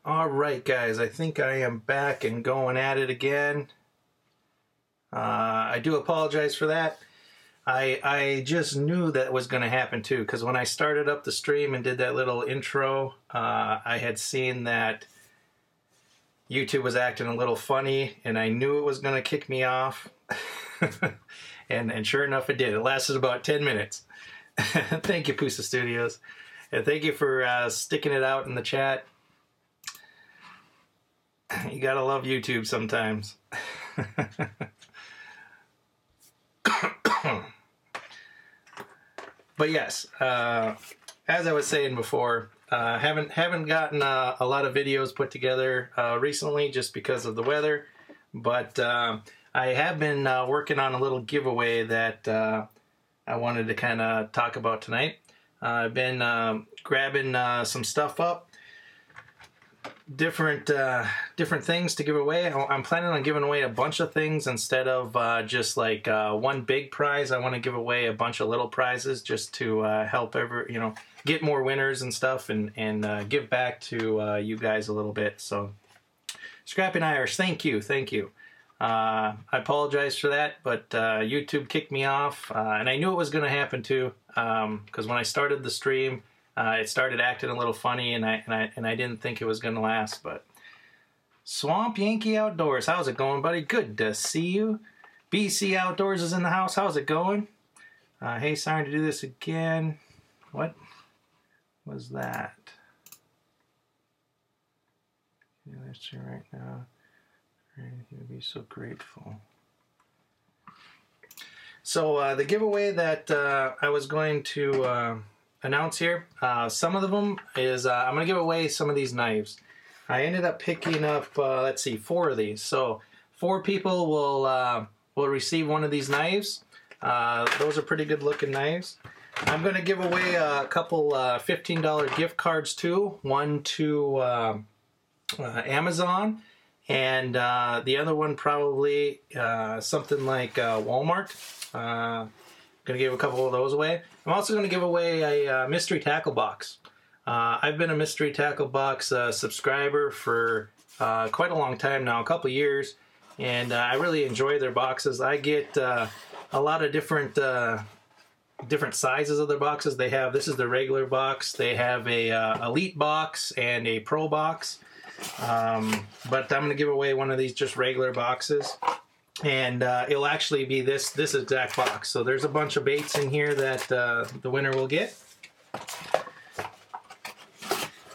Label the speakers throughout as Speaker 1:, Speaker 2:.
Speaker 1: Alright guys, I think I am back and going at it again. I do apologize for that. I just knew that was going to happen too, because when I started up the stream and did that little intro, I had seen that YouTube was acting a little funny, and I knew it was going to kick me off. and sure enough it did. It lasted about 10 minutes. Thank you, Pusa Studios. And thank you for sticking it out in the chat. You gotta love YouTube sometimes. But yes, as I was saying before, haven't gotten a lot of videos put together recently just because of the weather. But I have been working on a little giveaway that I wanted to kind of talk about tonight. I've been grabbing some stuff up. Different things to give away. I'm planning on giving away a bunch of things instead of just like one big prize. I want to give away a bunch of little prizes just to help get more winners and stuff, and give back to you guys a little bit. So, Scrapping Irish, thank you. I apologize for that, but YouTube kicked me off, and I knew it was going to happen too, because when I started the stream, it started acting a little funny, and I didn't think it was going to last. But Swamp Yankee Outdoors, how's it going, buddy? Good to see you. BC Outdoors is in the house. How's it going? Hey, sorry to do this again. What was that? Let's see right now. He'll be so grateful. So the giveaway that I was going to announce here, some of them is I'm going to give away some of these knives. I ended up picking up, let's see, 4 of these. So 4 people will receive one of these knives. Those are pretty good looking knives. I'm going to give away a couple $15 gift cards too. One to Amazon, and the other one probably something like Walmart. Going to give a couple of those away. I'm also going to give away a mystery tackle box. I've been a mystery tackle box subscriber for quite a long time now, a couple years, and I really enjoy their boxes. I get a lot of different sizes of their boxes. They have, this is the regular box. They have a elite box and a pro box. But I'm going to give away one of these just regular boxes, and it'll actually be this exact box. So there's a bunch of baits in here that the winner will get.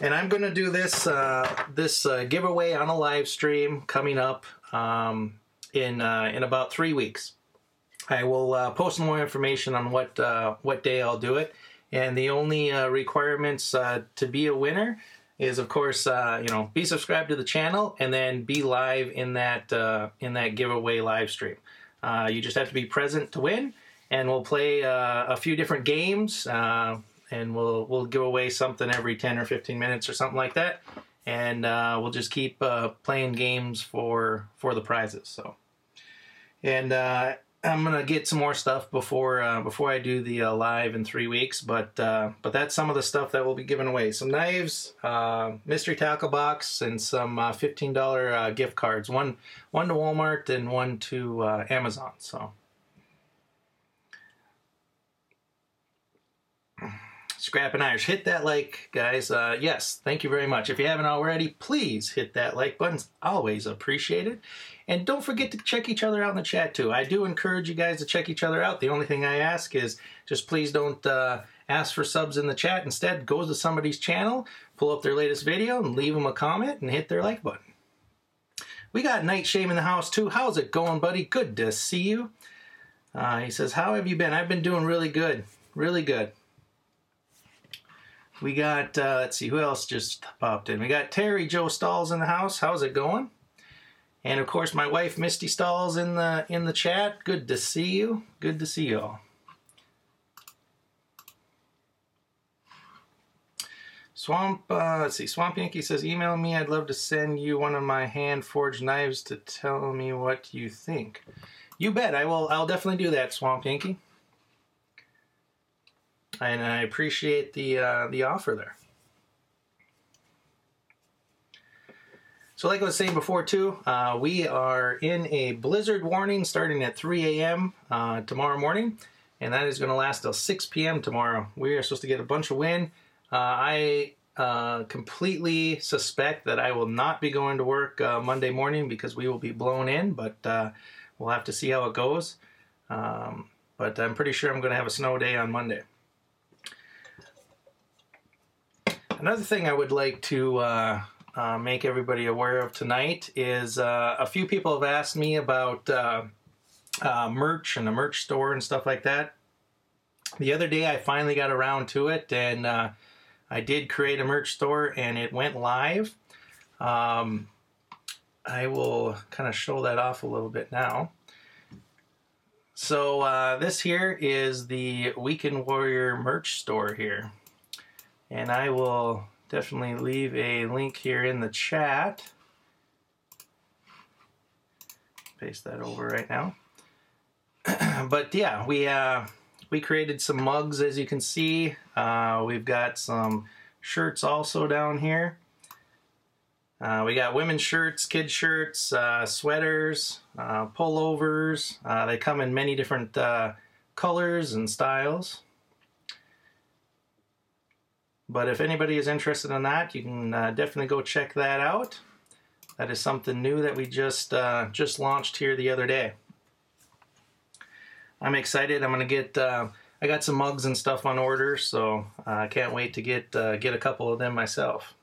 Speaker 1: And I'm going to do this giveaway on a live stream coming up in about 3 weeks. I will post more information on what day I'll do it, and the only requirements to be a winner is, of course, be subscribed to the channel and then be live in that giveaway live stream. You just have to be present to win, and we'll play a few different games, and we'll give away something every 10 or 15 minutes or something like that, and we'll just keep playing games for the prizes. So, and I'm gonna get some more stuff before I do the live in 3 weeks, but that's some of the stuff that we'll be giving away: some knives, mystery tackle box, and some $15 gift cards. One to Walmart and one to Amazon. So, Scrapping Irish, hit that like, guys. Yes, thank you very much. If you haven't already, please hit that like button. It's always appreciated. And don't forget to check each other out in the chat too. I do encourage you guys to check each other out. The only thing I ask is just please don't ask for subs in the chat. Instead, go to somebody's channel, pull up their latest video, and leave them a comment and hit their like button. We got Night Shame in the house too. How's it going, buddy? Good to see you. He says, how have you been? I've been doing really good. Really good. We got, let's see, who else just popped in? We got Terry Joe Stalls in the house. How's it going? And of course, my wife Misty Stalls in the chat. Good to see you. Good to see you all. Let's see. Swamp Yankee says, email me. I'd love to send you one of my hand forged knives to tell me what you think. You bet. I will. I'll definitely do that, Swamp Yankee. And I appreciate the offer there. So like I was saying before too, we are in a blizzard warning starting at 3 a.m. Tomorrow morning, and that is going to last till 6 p.m. tomorrow. We are supposed to get a bunch of wind. I completely suspect that I will not be going to work Monday morning because we will be blown in, but we'll have to see how it goes. But I'm pretty sure I'm going to have a snow day on Monday. Another thing I would like to make everybody aware of tonight is a few people have asked me about merch and the merch store and stuff like that. The other day I finally got around to it, and I did create a merch store and it went live. I will kind of show that off a little bit now. So this here is the Weekend Warrior merch store here. And I will definitely leave a link here in the chat. Paste that over right now. But yeah, we created some mugs, as you can see. We've got some shirts also down here. We got women's shirts, kids shirts, sweaters, pullovers. They come in many different colors and styles. But if anybody is interested in that, you can definitely go check that out. That is something new that we just launched here the other day. I'm excited. I'm gonna get. I got some mugs and stuff on order, so I can't wait to get a couple of them myself.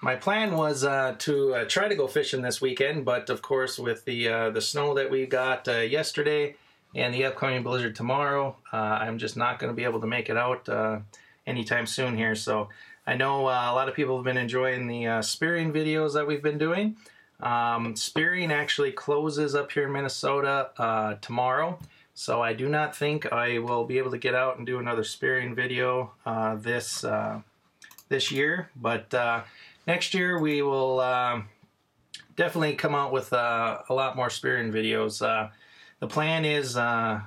Speaker 1: My plan was to try to go fishing this weekend, but of course with the snow that we got yesterday and the upcoming blizzard tomorrow, I'm just not going to be able to make it out anytime soon here. So I know a lot of people have been enjoying the spearing videos that we've been doing. Spearing actually closes up here in Minnesota tomorrow, so I do not think I will be able to get out and do another spearing video this year, but next year we will definitely come out with a lot more spearing videos. The plan is, or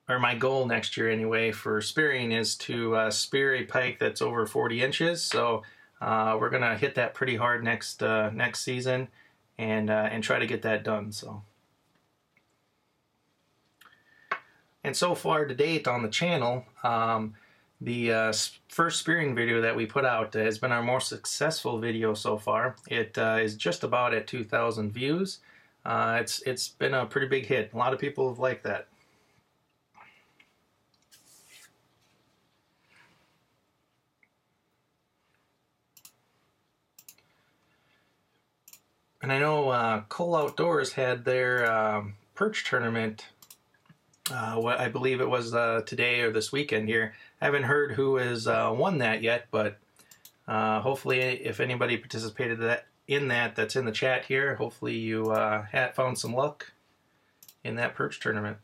Speaker 1: my goal next year anyway, for spearing is to spear a pike that's over 40 inches. So we're gonna hit that pretty hard next season, and try to get that done. And so far to date on the channel, the first spearing video that we put out has been our most successful video so far. It is just about at 2,000 views. It's been a pretty big hit. A lot of people have liked that. And I know Cole Outdoors had their perch tournament. What I believe it was today or this weekend here. I haven't heard who has won that yet, but hopefully if anybody participated in that's in the chat here, hopefully you had found some luck in that perch tournament.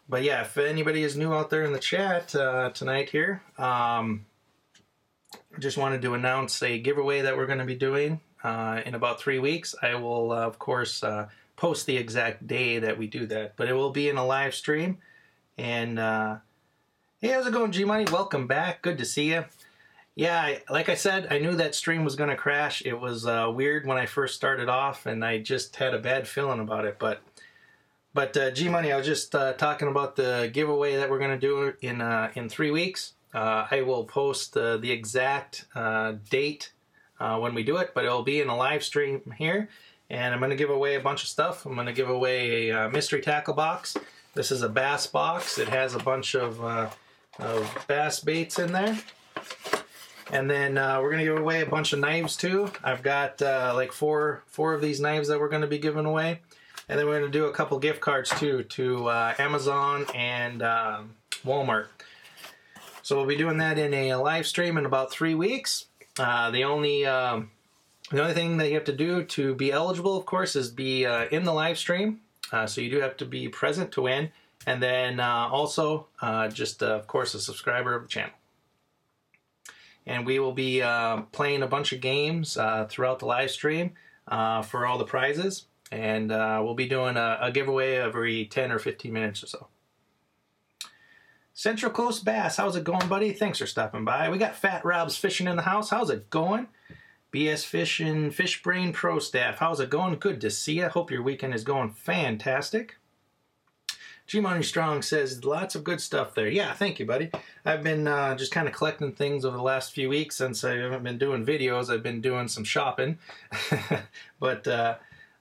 Speaker 1: But yeah, if anybody is new out there in the chat tonight here, I just wanted to announce a giveaway that we're going to be doing in about 3 weeks. I will, of course, post the exact day that we do that, but it will be in a live stream. And hey, how's it going, G-Money? Welcome back. Good to see you. Yeah, like I said, I knew that stream was going to crash. It was weird when I first started off, and I just had a bad feeling about it, But G-Money, I was just talking about the giveaway that we're going to do in 3 weeks. I will post the exact date when we do it, but it'll be in a live stream here. And I'm going to give away a bunch of stuff. I'm going to give away a mystery tackle box. This is a bass box. It has a bunch of bass baits in there. And then we're going to give away a bunch of knives too. I've got like four of these knives that we're going to be giving away. And then we're going to do a couple gift cards too to Amazon and Walmart. So we'll be doing that in a live stream in about 3 weeks. The only thing that you have to do to be eligible, of course, is be in the live stream. So you do have to be present to win. And then also just, of course, a subscriber of the channel. And we will be playing a bunch of games throughout the live stream for all the prizes. And we'll be doing a giveaway every 10 or 15 minutes or so. Central Coast Bass, how's it going, buddy? Thanks for stopping by. We got Fat Rob's Fishing in the house. How's it going? BS Fishing, Fish Brain Pro Staff, how's it going? Good to see you. Hope your weekend is going fantastic. G Money Strong says lots of good stuff there. Yeah, thank you, buddy. I've been just kind of collecting things over the last few weeks since I haven't been doing videos. I've been doing some shopping, but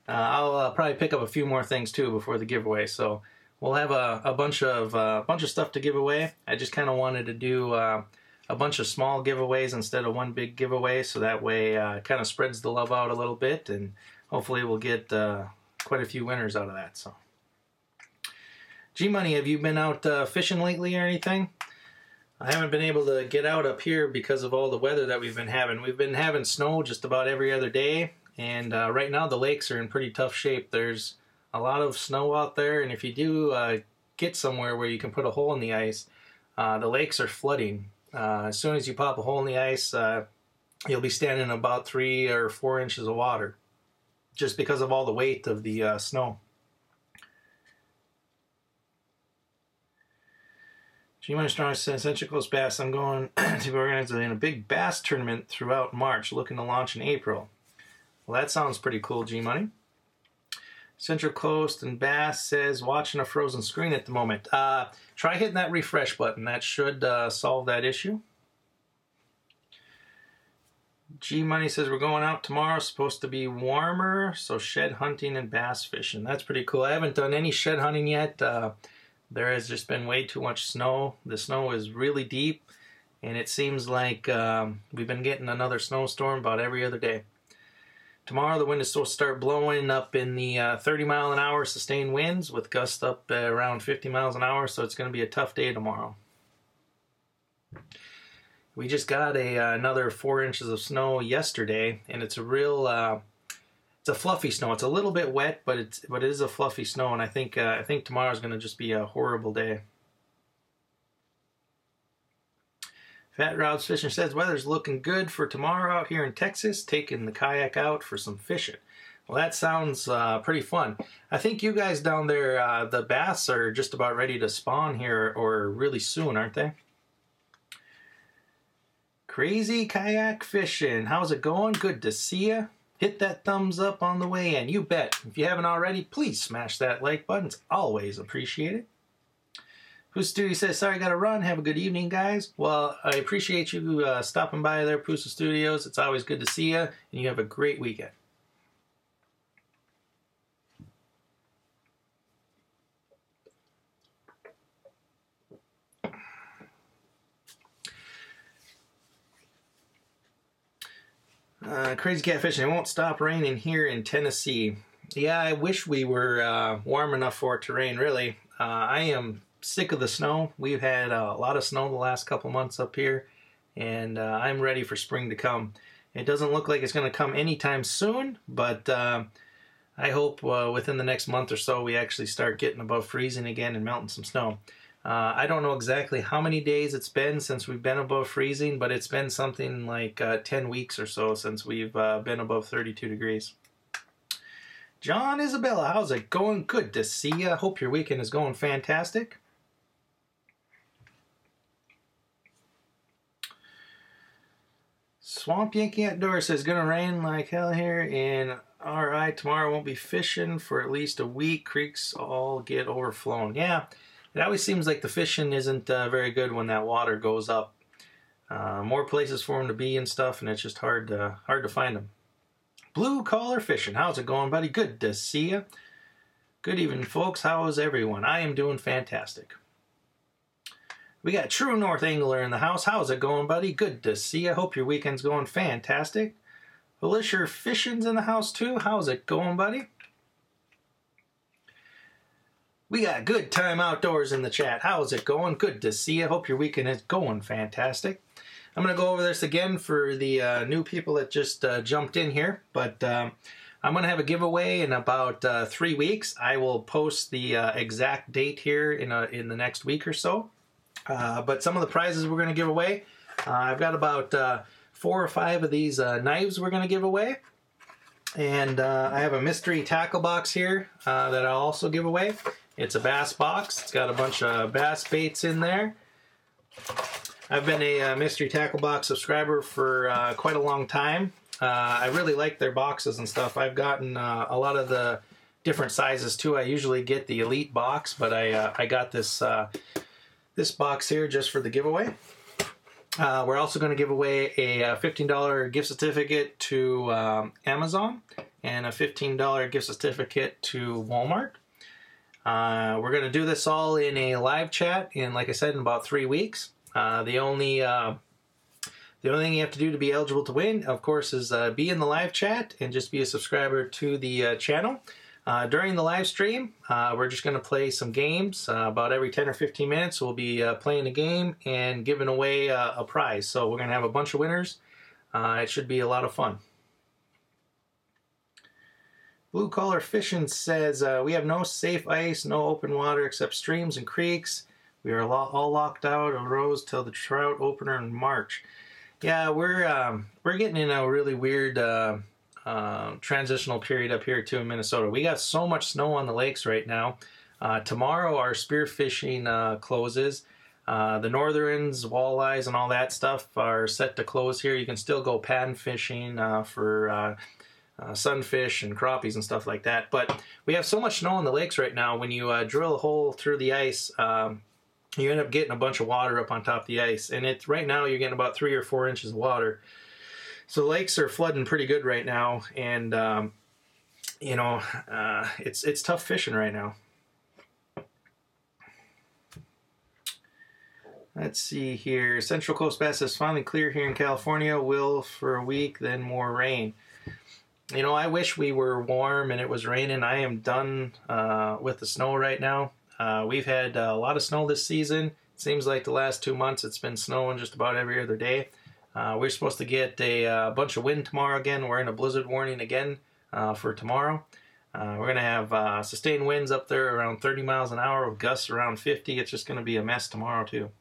Speaker 1: I'll probably pick up a few more things too before the giveaway. So we'll have a bunch of stuff to give away. I just kind of wanted to do a bunch of small giveaways instead of one big giveaway, so that way it kind of spreads the love out a little bit, and hopefully we'll get quite a few winners out of that. So. G-Money, have you been out fishing lately or anything? I haven't been able to get out up here because of all the weather that we've been having. We've been having snow just about every other day, and right now the lakes are in pretty tough shape. There's a lot of snow out there, and if you do get somewhere where you can put a hole in the ice, the lakes are flooding. As soon as you pop a hole in the ice, you'll be standing in about 3 or 4 inches of water just because of all the weight of the snow. G-Money Strong says, Central Coast Bass, I'm going to be organizing a big bass tournament throughout March, looking to launch in April. Well, that sounds pretty cool, G-Money. Central Coast and Bass says, watching a frozen screen at the moment. Try hitting that refresh button. That should solve that issue. G-Money says, we're going out tomorrow. It's supposed to be warmer, so shed hunting and bass fishing. That's pretty cool. I haven't done any shed hunting yet. There has just been way too much snow. The snow is really deep, and it seems like we've been getting another snowstorm about every other day. Tomorrow the wind is supposed to start blowing up in the 30 mile an hour sustained winds with gusts up around 50 miles an hour, so it's going to be a tough day tomorrow. We just got another 4 inches of snow yesterday, and it's a real it's a fluffy snow. It's a little bit wet, but it is a fluffy snow, and I think tomorrow's going to just be a horrible day. Fat Rob's Fishing says, weather's looking good for tomorrow out here in Texas, taking the kayak out for some fishing. Well, that sounds pretty fun. I think you guys down there, the bass are just about ready to spawn here, or really soon, aren't they? Crazy Kayak Fishing, how's it going? Good to see you. Hit that thumbs up on the way in. You bet. If you haven't already, please smash that like button. It's always appreciated. Pusa Studio says, sorry, I got to run. Have a good evening, guys. Well, I appreciate you stopping by there, Pusa Studios. It's always good to see you, and you have a great weekend. Crazy Cat Fishing, it won't stop raining here in Tennessee. Yeah, I wish we were warm enough for it to rain, really. I am sick of the snow. We've had a lot of snow the last couple months up here, and I'm ready for spring to come. It doesn't look like it's going to come anytime soon, but I hope within the next month or so we actually start getting above freezing again and melting some snow. I don't know exactly how many days it's been since we've been above freezing, but it's been something like 10 weeks or so since we've been above 32 degrees. John Isabella, how's it going? Good to see you. Hope your weekend is going fantastic. Swamp Yankee Outdoors says, gonna rain like hell here in RI. Tomorrow won't be fishing for at least a week. Creeks all get overflown. Yeah. It always seems like the fishing isn't very good when that water goes up. More places for them to be and stuff, and it's just hard to find them. Blue Collar Fishing, how's it going, buddy? Good to see you. Good evening, folks. How is everyone? I am doing fantastic. We got True North Angler in the house. How's it going, buddy? Good to see you. Hope your weekend's going fantastic. Felicia Fishing's in the house, too. How's it going, buddy? We got Good Time Outdoors in the chat. How's it going? Good to see you. Hope your weekend is going fantastic. I'm going to go over this again for the new people that just jumped in here. But I'm going to have a giveaway in about 3 weeks. I will post the exact date here in the next week or so. But some of the prizes we're going to give away, I've got about 4 or 5 of these knives we're going to give away. And I have a mystery tackle box here that I'll also give away. It's a bass box. It's got a bunch of bass baits in there. I've been a mystery tackle box subscriber for quite a long time. I really like their boxes and stuff. I've gotten a lot of the different sizes too. I usually get the elite box, but I got this this box here just for the giveaway. We're also going to give away a $15 gift certificate to Amazon and a $15 gift certificate to Walmart. We're going to do this all in a live chat in, like I said, in about 3 weeks. The only thing you have to do to be eligible to win, of course, is be in the live chat and just be a subscriber to the channel. During the live stream, we're just going to play some games. About every 10 or 15 minutes, we'll be playing a game and giving away a prize. So we're going to have a bunch of winners. It should be a lot of fun. Blue Collar Fishing says, we have no safe ice, no open water except streams and creeks. We are all locked out of rows till the trout opener in March. Yeah, we're getting in a really weird transitional period up here too in Minnesota. We got so much snow on the lakes right now. Tomorrow our spearfishing closes. The northerns, walleyes, and all that stuff are set to close here. You can still go pan fishing for sunfish and crappies and stuff like that. But we have so much snow on the lakes right now. When you drill a hole through the ice, you end up getting a bunch of water up on top of the ice. And right now you're getting about 3 or 4 inches of water. So the lakes are flooding pretty good right now, and it's tough fishing right now. Let's see here. Central Coast Bass is finally clear here in California. Will for a week, then more rain. You know, I wish we were warm and it was raining. I am done with the snow right now. We've had a lot of snow this season. It seems like the last 2 months it's been snowing just about every other day. We're supposed to get a bunch of wind tomorrow again. We're in a blizzard warning again for tomorrow. We're going to have sustained winds up there around 30 miles an hour with gusts around 50. It's just going to be a mess tomorrow too.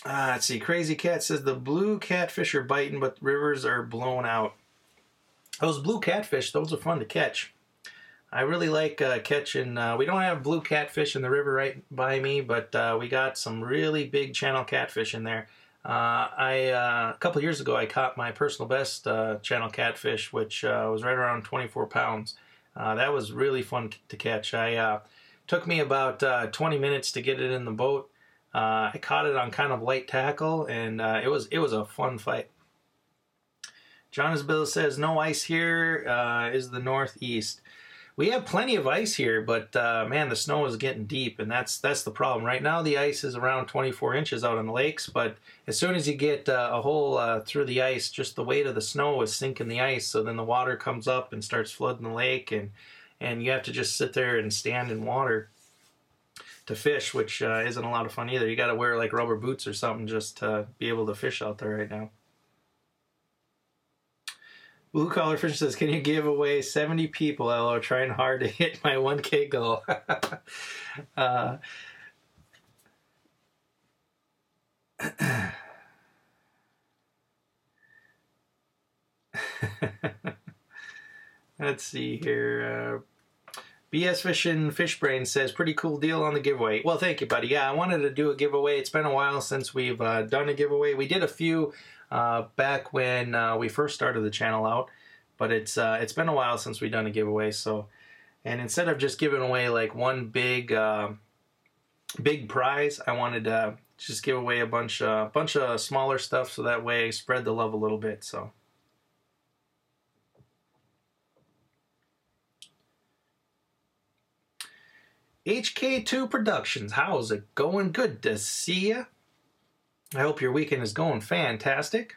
Speaker 1: Let's see. Crazy Cat says the blue catfish are biting, but rivers are blown out. Those blue catfish, those are fun to catch. I really like catching. We don't have blue catfish in the river right by me, but we got some really big channel catfish in there. A couple years ago, I caught my personal best channel catfish, which was right around 24 pounds. That was really fun to catch. Took me about 20 minutes to get it in the boat. I caught it on kind of light tackle, and it was a fun fight. John Isabella says no ice here is the northeast. We have plenty of ice here, but man, the snow is getting deep, and that's the problem. Right now, the ice is around 24 inches out on the lakes, but as soon as you get a hole through the ice, just the weight of the snow is sinking the ice, so then the water comes up and starts flooding the lake, and you have to just sit there and stand in water to fish, which isn't a lot of fun either. You got to wear like rubber boots or something just to be able to fish out there right now. Blue Collar Fish says, can you give away 70 people that are trying hard to hit my 1K goal? Let's see here. BS Fishing Fish Brain says, pretty cool deal on the giveaway. Well, thank you, buddy. Yeah, I wanted to do a giveaway. It's been a while since we've done a giveaway. We did a few back when we first started the channel out, but it's been a while since we've done a giveaway. So, and instead of just giving away like one big prize, I wanted to just give away a bunch of smaller stuff, so that way I spread the love a little bit. So. HK2 Productions, how's it going? Good to see ya. I hope your weekend is going fantastic.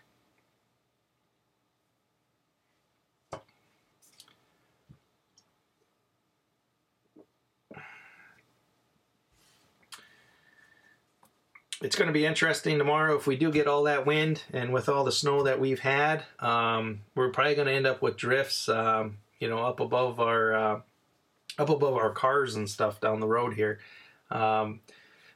Speaker 1: it's going to be interesting tomorrow if we do get all that wind, and with all the snow that we've had, we're probably going to end up with drifts, you know, up above our cars and stuff down the road here.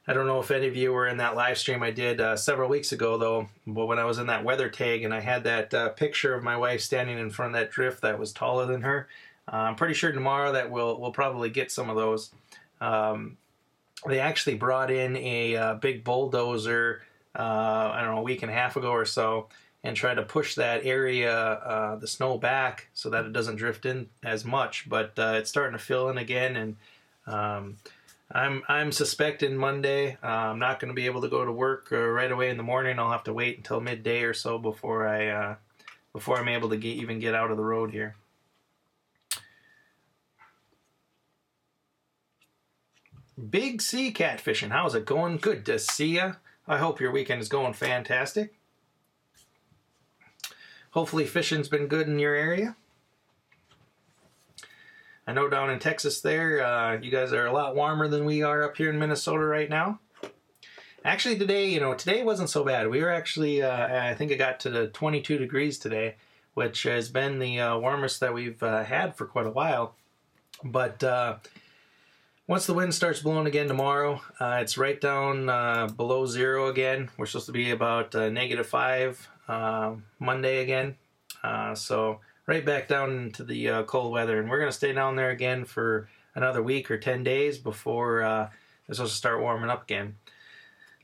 Speaker 1: I don't know if any of you were in that live stream I did several weeks ago, though, but when I was in that weather tag and I had that picture of my wife standing in front of that drift that was taller than her. I'm pretty sure tomorrow that we'll probably get some of those. They actually brought in a big bulldozer, I don't know, a week and a half ago or so, and tried to push that area, the snow back so that it doesn't drift in as much. But it's starting to fill in again, and I'm suspecting Monday I'm not going to be able to go to work right away in the morning. I'll have to wait until midday or so before I'm able to even get out of the road here. Big C Catfishing, how's it going? Good to see ya. I hope your weekend is going fantastic. Hopefully fishing's been good in your area. I know down in Texas there, you guys are a lot warmer than we are up here in Minnesota right now. Actually today, you know, today wasn't so bad. We were actually, I think it got to the 22 degrees today, which has been the warmest that we've had for quite a while. But once the wind starts blowing again tomorrow, it's right down below zero again. We're supposed to be about -5 Monday again. So right back down into the cold weather. And we're going to stay down there again for another week or 10 days before it's supposed to start warming up again.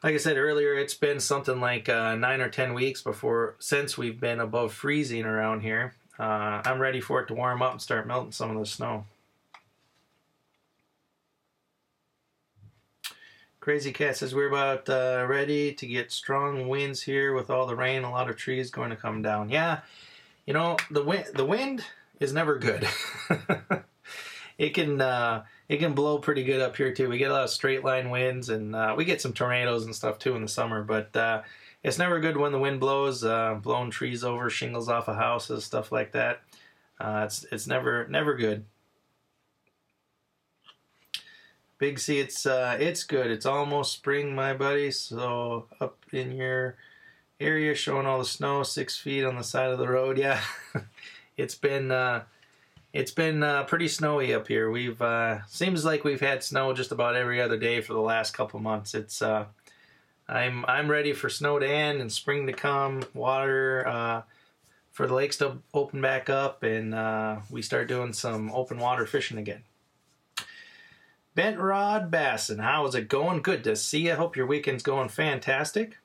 Speaker 1: Like I said earlier, it's been something like 9 or 10 weeks since we've been above freezing around here. I'm ready for it to warm up and start melting some of the snow. Crazy Cat says we're about ready to get strong winds here with all the rain. A lot of trees going to come down. Yeah, you know, the wind is never good. It can blow pretty good up here too. We get a lot of straight line winds, and we get some tornadoes and stuff too in the summer. But it's never good when the wind blows, blowing trees over, shingles off of houses, stuff like that. It's never good. Big C, it's good. It's almost spring, my buddy. So up in your area, showing all the snow, 6 feet on the side of the road. Yeah, it's been pretty snowy up here. We've seems like we've had snow just about every other day for the last couple months. It's I'm ready for snow to end and spring to come. Water for the lakes to open back up, and we start doing some open water fishing again. Bent Rod Bassin, how is it going? Good to see you. Hope your weekend's going fantastic.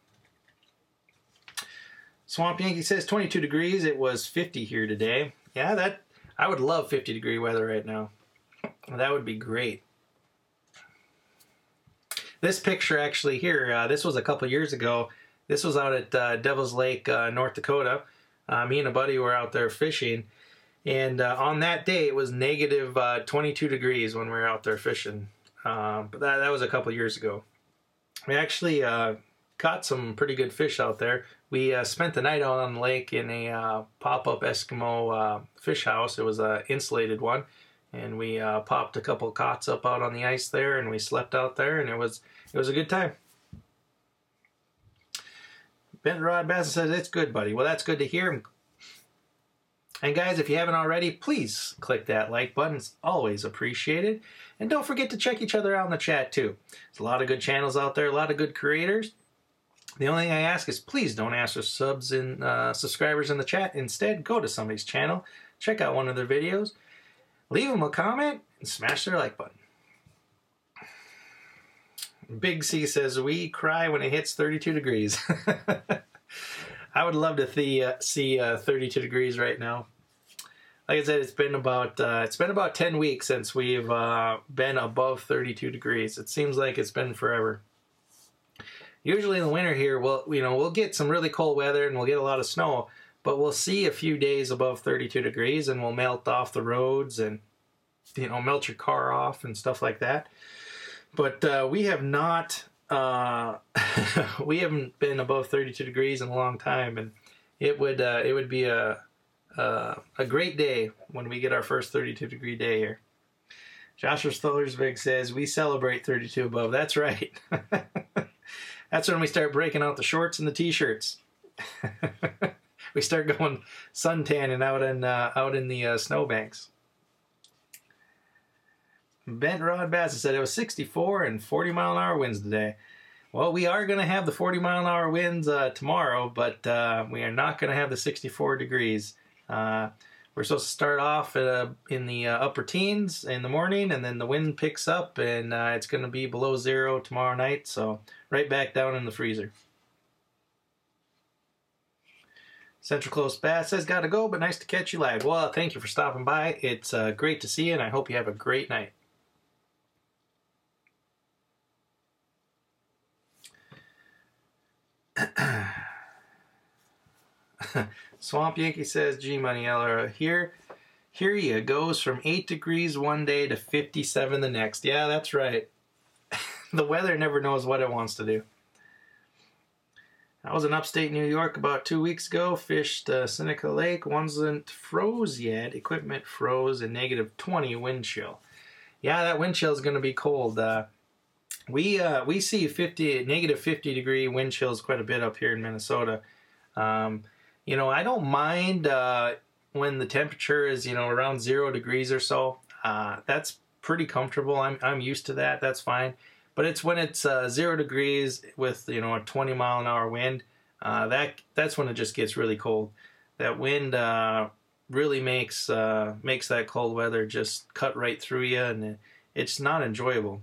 Speaker 1: Swamp Yankee says 22 degrees. It was 50 here today. Yeah, I would love 50-degree weather right now. That would be great. This picture actually here, this was a couple years ago. This was out at Devil's Lake, North Dakota. Me and a buddy were out there fishing. And on that day, it was negative 22 degrees when we were out there fishing. But that was a couple years ago. We actually caught some pretty good fish out there. We spent the night out on the lake in a pop-up Eskimo fish house. It was an insulated one. And we popped a couple cots up out on the ice there, and we slept out there, and it was a good time. Bent Rod Bassin says, it's good, buddy. Well, that's good to hear. And guys, if you haven't already, please click that like button. It's always appreciated. And don't forget to check each other out in the chat too. There's a lot of good channels out there, a lot of good creators. The only thing I ask is please don't ask for subs and subscribers in the chat. Instead, go to somebody's channel, check out one of their videos, leave them a comment, and smash their like button. Big C says, we cry when it hits 32 degrees. I would love to see 32 degrees right now. Like I said, it's been about 10 weeks since we've been above 32 degrees. It seems like it's been forever. Usually in the winter here, we'll get some really cold weather and we'll get a lot of snow, but we'll see a few days above 32 degrees and we'll melt off the roads and melt your car off and stuff like that. But we have not. We haven't been above 32 degrees in a long time, and it would be a great day when we get our first 32-degree day here. Joshua Stollersvig says we celebrate 32 above. That's right. That's when we start breaking out the shorts and the t-shirts. We start going suntanning out in the snowbanks. Bent Rod Bassett said it was 64 and 40 mile an hour winds today. Well, we are going to have the 40 mile an hour winds tomorrow, but we are not going to have the 64 degrees. We're supposed to start off in the upper teens in the morning, and then the wind picks up, and it's going to be below zero tomorrow night, so right back down in the freezer. Central Coast Bass says, gotta go, but nice to catch you live. Well, thank you for stopping by. It's great to see you, and I hope you have a great night. Swamp Yankee says, G-Money Ella, here you goes from 8 degrees one day to 57 the next. Yeah, that's right. The weather never knows what it wants to do. I was in upstate New York about 2 weeks ago, fished Seneca Lake. Wasn't froze yet. Equipment froze and negative 20 wind chill. Yeah, that wind chill is going to be cold. We see negative 50 degree wind chills quite a bit up here in Minnesota. You know, I don't mind when the temperature is, you know, around 0 degrees or so. That's pretty comfortable. I'm used to that. That's fine. But it's when it's 0 degrees with, you know, a 20 mile an hour wind, that's when it just gets really cold. That wind really makes that cold weather just cut right through you, and it's not enjoyable.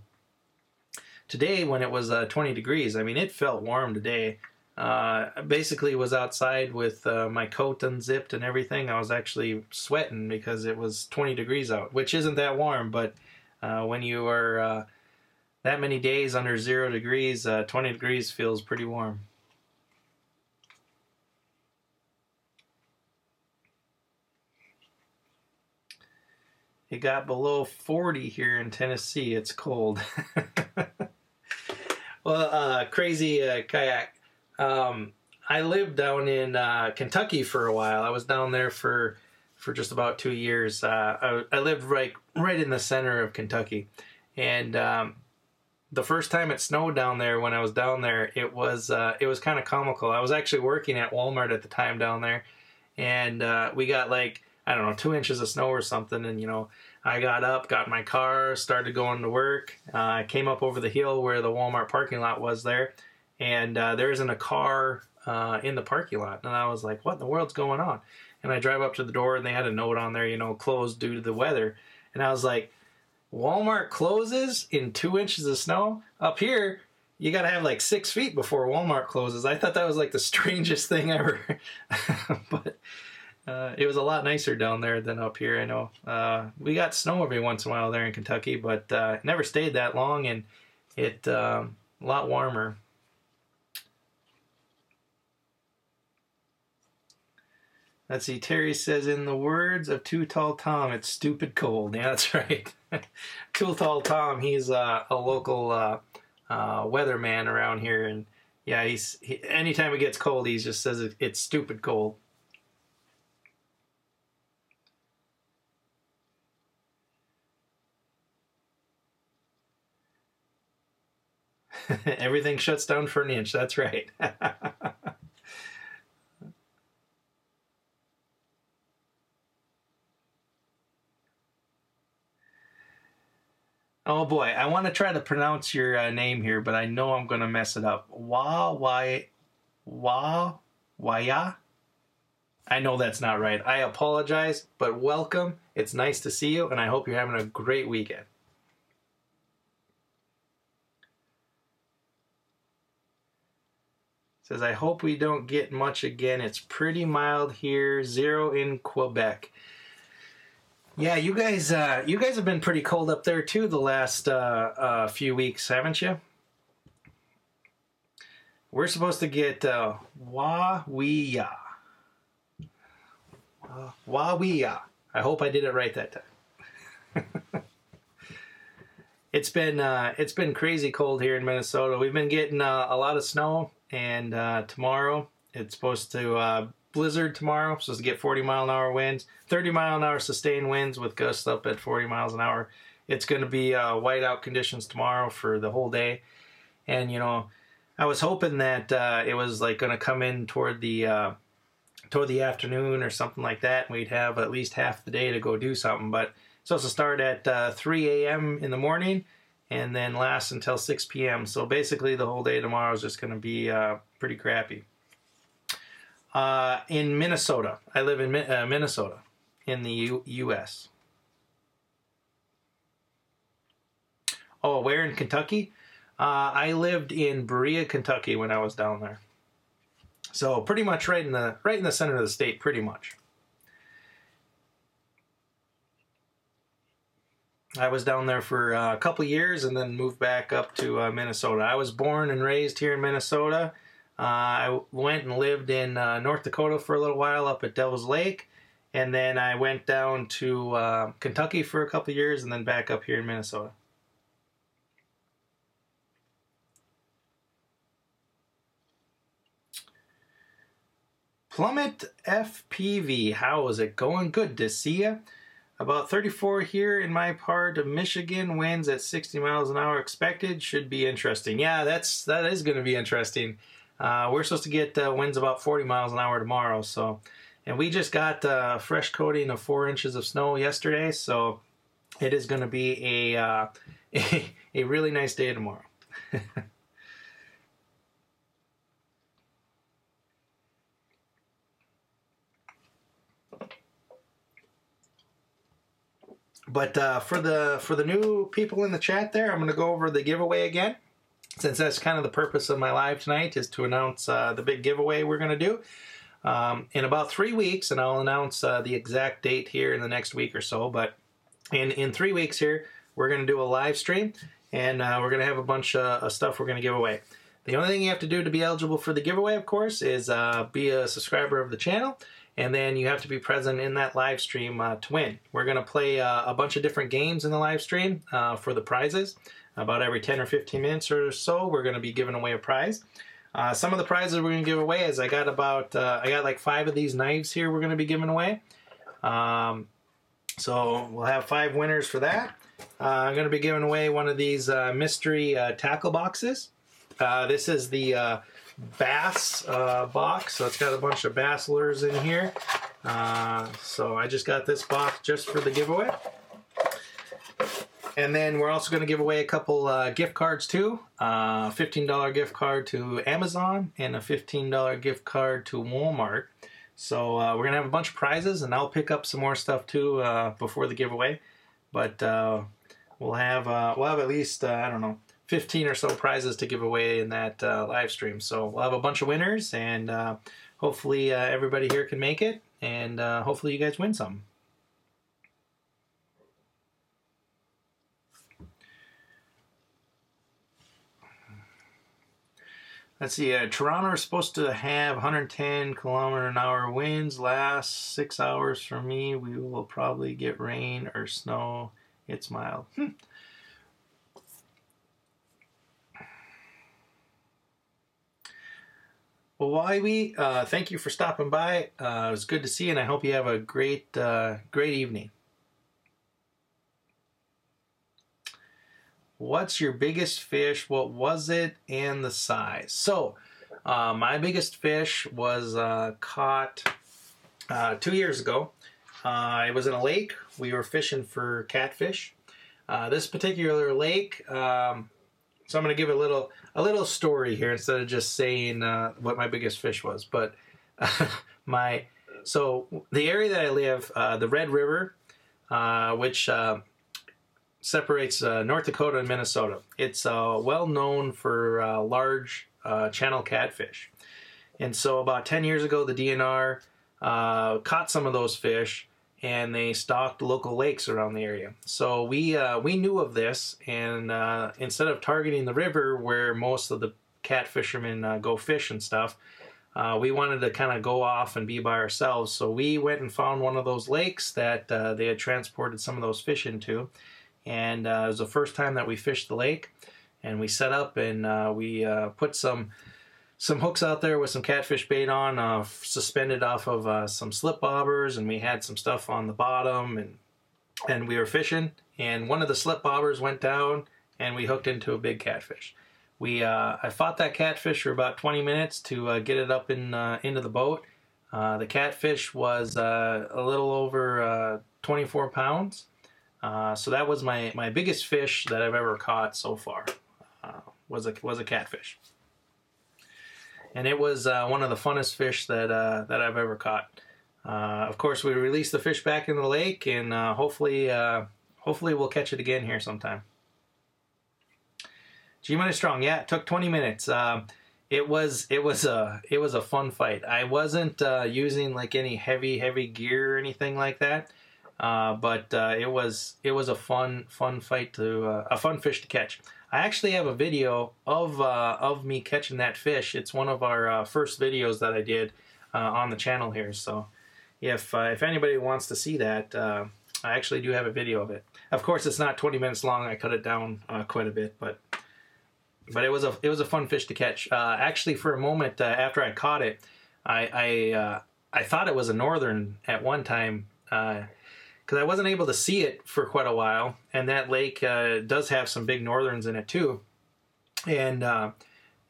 Speaker 1: Today, when it was 20 degrees, I mean, it felt warm today. I basically was outside with my coat unzipped and everything. I was actually sweating because it was 20 degrees out, which isn't that warm, but when you are that many days under 0 degrees, 20 degrees feels pretty warm. It got below 40 here in Tennessee. It's cold. Well, crazy kayak. I lived down in Kentucky for a while. I was down there for just about 2 years. I lived right in the center of Kentucky, and the first time it snowed down there, when I was down there, it was kind of comical. I was actually working at Walmart at the time down there, and we got like, I don't know, 2 inches of snow or something. And, you know, I got up, got in my car, started going to work. I came up over the hill where the Walmart parking lot was there, and there isn't a car in the parking lot. And I was like, what in the world's going on? And I drive up to the door, and they had a note on there, you know, closed due to the weather. And I was like, Walmart closes in 2 inches of snow? Up here, you got to have like 6 feet before Walmart closes. I thought that was like the strangest thing ever. But it was a lot nicer down there than up here, I know. We got snow every once in a while there in Kentucky, but it never stayed that long, and it a lot warmer. Let's see, Terry says, in the words of Too Tall Tom, it's stupid cold. Yeah, that's right. Too Tall Tom, he's a local weatherman around here, and yeah, anytime it gets cold, he just says it's stupid cold. Everything shuts down for an inch, that's right. Oh boy, I want to try to pronounce your name here, but I know I'm going to mess it up. Waya? I know that's not right. I apologize, but welcome. It's nice to see you, and I hope you're having a great weekend. Says, I hope we don't get much again. It's pretty mild here. 0 in Quebec. Yeah, you guys have been pretty cold up there too the last few weeks, haven't you? We're supposed to get Wawiya. Wawiya. I hope I did it right that time. It's been crazy cold here in Minnesota. We've been getting a lot of snow, and tomorrow it's supposed to blizzard tomorrow. Supposed to get 40 mile an hour winds, 30 mile an hour sustained winds with gusts up at 40 miles an hour. It's going to be whiteout conditions tomorrow for the whole day. And, you know, I was hoping that it was like going to come in toward the afternoon or something like that, and we'd have at least half the day to go do something. But it's supposed to start at 3 a.m. in the morning and then last until 6 p.m. So basically the whole day tomorrow is just going to be pretty crappy. In Minnesota. I live in Minnesota in the U.S. Oh, where in Kentucky? I lived in Berea, Kentucky when I was down there. So pretty much right in the center of the state, pretty much. I was down there for a couple years and then moved back up to Minnesota. I was born and raised here in Minnesota. I went and lived in North Dakota for a little while up at Devil's Lake. And then I went down to Kentucky for a couple years and then back up here in Minnesota. Plummet FPV, how is it going? Good to see ya. About 34 here in my part of Michigan. Winds at 60 miles an hour expected. Should be interesting. Yeah, that is going to be interesting. We're supposed to get winds about 40 miles an hour tomorrow. So, and we just got a fresh coating of 4 inches of snow yesterday. So it is going to be a really nice day tomorrow. But for the new people in the chat there, I'm going to go over the giveaway again, since that's kind of the purpose of my live tonight, is to announce the big giveaway we're going to do in about 3 weeks, and I'll announce the exact date here in the next week or so. But in 3 weeks here, we're going to do a live stream, and we're going to have a bunch of stuff we're going to give away. The only thing you have to do to be eligible for the giveaway, of course, is be a subscriber of the channel. And then you have to be present in that live stream to win. We're going to play a bunch of different games in the live stream for the prizes. About every 10 or 15 minutes or so, we're going to be giving away a prize. Some of the prizes we're going to give away is I got like 5 of these knives here we're going to be giving away. So we'll have 5 winners for that. I'm going to be giving away one of these mystery tackle boxes. This is the bass box, so it's got a bunch of bass lures in here. So I just got this box just for the giveaway. And then we're also going to give away a couple gift cards too. $15 gift card to Amazon and a $15 gift card to Walmart. So we're going to have a bunch of prizes, and I'll pick up some more stuff too before the giveaway. But we'll have at least I don't know, 15 or so prizes to give away in that live stream. So we'll have a bunch of winners, and hopefully everybody here can make it, and hopefully you guys win some. Let's see, Toronto is supposed to have 110 km/h winds. Last 6 hours for me. We will probably get rain or snow. It's mild. Well, Wybie, thank you for stopping by. It was good to see you, and I hope you have a great evening. What's your biggest fish? What was it, and the size? So, my biggest fish was caught 2 years ago. It was in a lake. We were fishing for catfish. This particular lake. So I'm going to give a little story here instead of just saying what my biggest fish was. But so the area that I live, the Red River, which separates North Dakota and Minnesota. It's well known for large channel catfish. And so about 10 years ago, the DNR caught some of those fish, and they stocked local lakes around the area. So we knew of this, and instead of targeting the river where most of the cat fishermen go fish and stuff, we wanted to kind of go off and be by ourselves. So we went and found one of those lakes that they had transported some of those fish into, and it was the first time that we fished the lake. And we set up, and we put some hooks out there with some catfish bait on, suspended off of some slip bobbers, and we had some stuff on the bottom, and we were fishing, and one of the slip bobbers went down, and we hooked into a big catfish. I fought that catfish for about 20 minutes to get it up into the boat. The catfish was a little over 24 pounds. So that was my biggest fish that I've ever caught so far. Was a catfish, and it was one of the funnest fish that I've ever caught. Of course, we released the fish back in the lake, and hopefully we'll catch it again here sometime. G-Money Strong, yeah, it took 20 minutes. It was a fun fight. I wasn't using like any heavy gear or anything like that, but it was a fun fight a fun fish to catch. I actually have a video of me catching that fish. It's one of our first videos that I did on the channel here. So if anybody wants to see that, I actually do have a video of it. Of course, it's not 20 minutes long. I cut it down quite a bit, but it was a fun fish to catch. Actually, for a moment after I caught it, I thought it was a northern at one time because I wasn't able to see it for quite a while, and that lake does have some big northerns in it too. And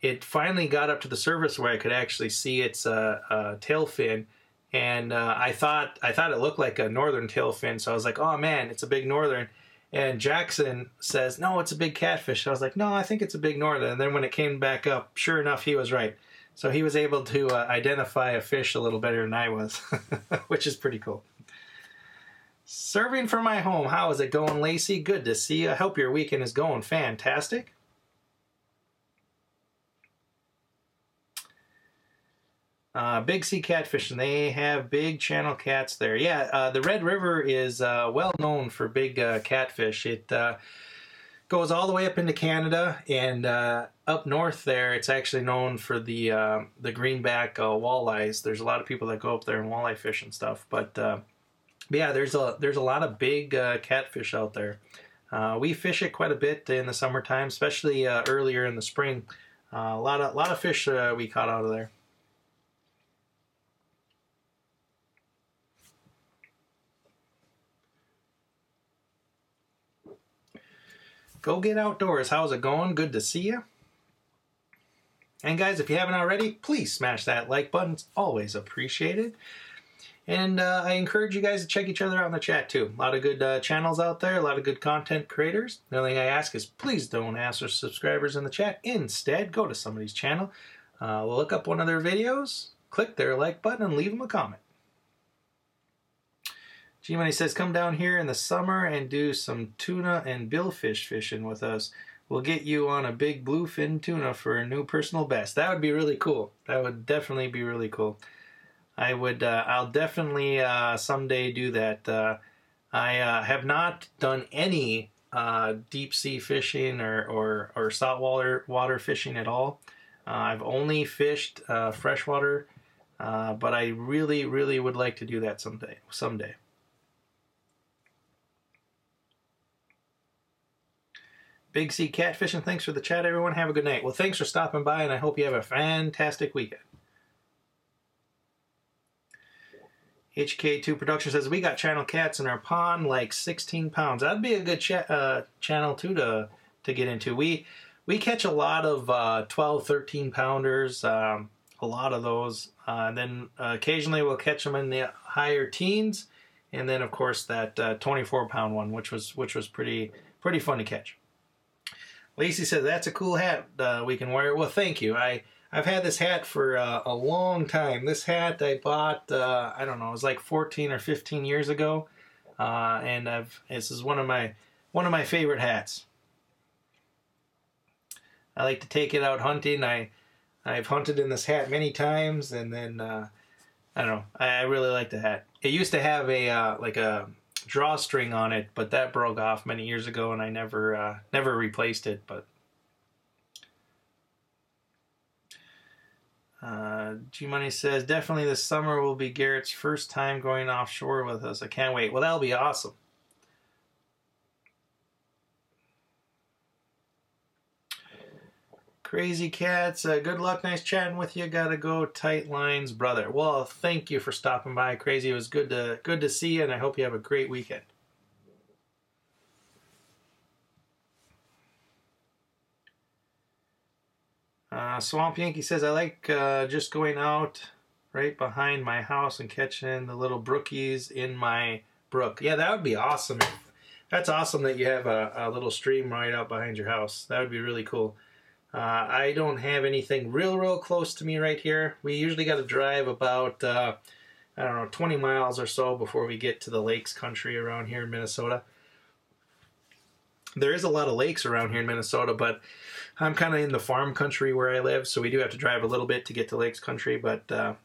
Speaker 1: it finally got up to the surface where I could actually see its tail fin, and I thought it looked like a northern tail fin. So I was like, "Oh man, it's a big northern." And Jackson says, "No, it's a big catfish." So I was like, "No, I think it's a big northern." And then when it came back up, sure enough, he was right. So he was able to identify a fish a little better than I was, which is pretty cool. Serving from my home. How is it going, Lacey? Good to see you. I hope your weekend is going fantastic. Big Sea Catfishing. They have big channel cats there. Yeah, the Red River is well known for big catfish. It goes all the way up into Canada, and up north there, it's actually known for the greenback walleyes. There's a lot of people that go up there and walleye fish and stuff. But yeah, there's a lot of big catfish out there. We fish it quite a bit in the summertime, especially earlier in the spring. A lot of fish we caught out of there. Go Get Outdoors. How's it going? Good to see you. And guys, if you haven't already, please smash that like button. It's always appreciated. And I encourage you guys to check each other out in the chat too. A lot of good channels out there, a lot of good content creators. The only thing I ask is please don't ask for subscribers in the chat. Instead, go to somebody's channel, look up one of their videos, click their like button, and leave them a comment. G-Money says, come down here in the summer and do some tuna and billfish fishing with us. We'll get you on a big bluefin tuna for a new personal best. That would be really cool. That would definitely be really cool. I'll definitely someday do that. I have not done any deep sea fishing or saltwater water fishing at all. I've only fished freshwater, but I really would like to do that someday. Big Sea Catfishing, thanks for the chat, everyone. Have a good night. Well, thanks for stopping by, and I hope you have a fantastic weekend. HK2 Production says, we got channel cats in our pond, like 16 pounds. That'd be a good channel, too, to get into. We catch a lot of 12, 13 pounders, a lot of those. And then occasionally we'll catch them in the higher teens. And then, of course, that 24-pound one, which was pretty fun to catch. Lacey said, that's a cool hat we can wear. Well, thank you. I've had this hat for a long time. This hat I bought, I don't know, it was like 14 or 15 years ago. And this is one of my favorite hats. I like to take it out hunting. I've hunted in this hat many times, and then, I don't know, I really like the hat. It used to have like a drawstring on it, but that broke off many years ago, and I never replaced it. But G-Money says, definitely this summer will be Garrett's first time going offshore with us. I can't wait. Well, that'll be awesome. Crazy Cats, good luck. Nice chatting with you. Gotta go. Tight lines, brother. Well, thank you for stopping by, Crazy. It was good to see you, and I hope you have a great weekend. Swamp Yankee says, I like just going out right behind my house and catching the little brookies in my brook. Yeah, that would be awesome. That's awesome that you have a little stream right out behind your house. That would be really cool. I don't have anything real close to me right here. We usually got to drive about, I don't know, 20 miles or so before we get to the lakes country around here in Minnesota. There is a lot of lakes around here in Minnesota, but I'm kind of in the farm country where I live, so we do have to drive a little bit to get to lakes country. But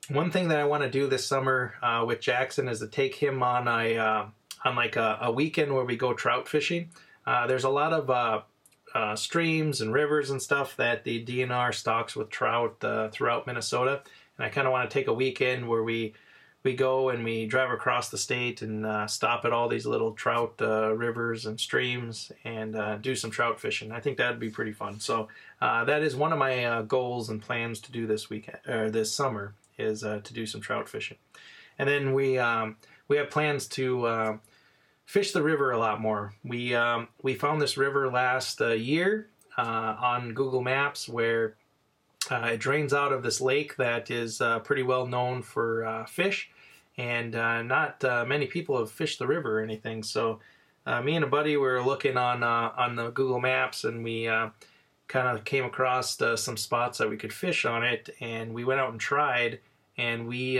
Speaker 1: one thing that I want to do this summer with Jackson is to take him on a weekend where we go trout fishing. There's a lot of streams and rivers and stuff that the DNR stocks with trout throughout Minnesota, and I kind of want to take a weekend where we go and we drive across the state and stop at all these little trout rivers and streams and do some trout fishing. I think that'd be pretty fun. So that is one of my goals and plans to do this weekend or this summer is to do some trout fishing. And then we have plans to fish the river a lot more. We found this river last year on Google Maps where it drains out of this lake that is pretty well known for fish, and not many people have fished the river or anything. So me and a buddy were looking on the Google Maps, and we kind of came across some spots that we could fish on it, and we went out and tried, and we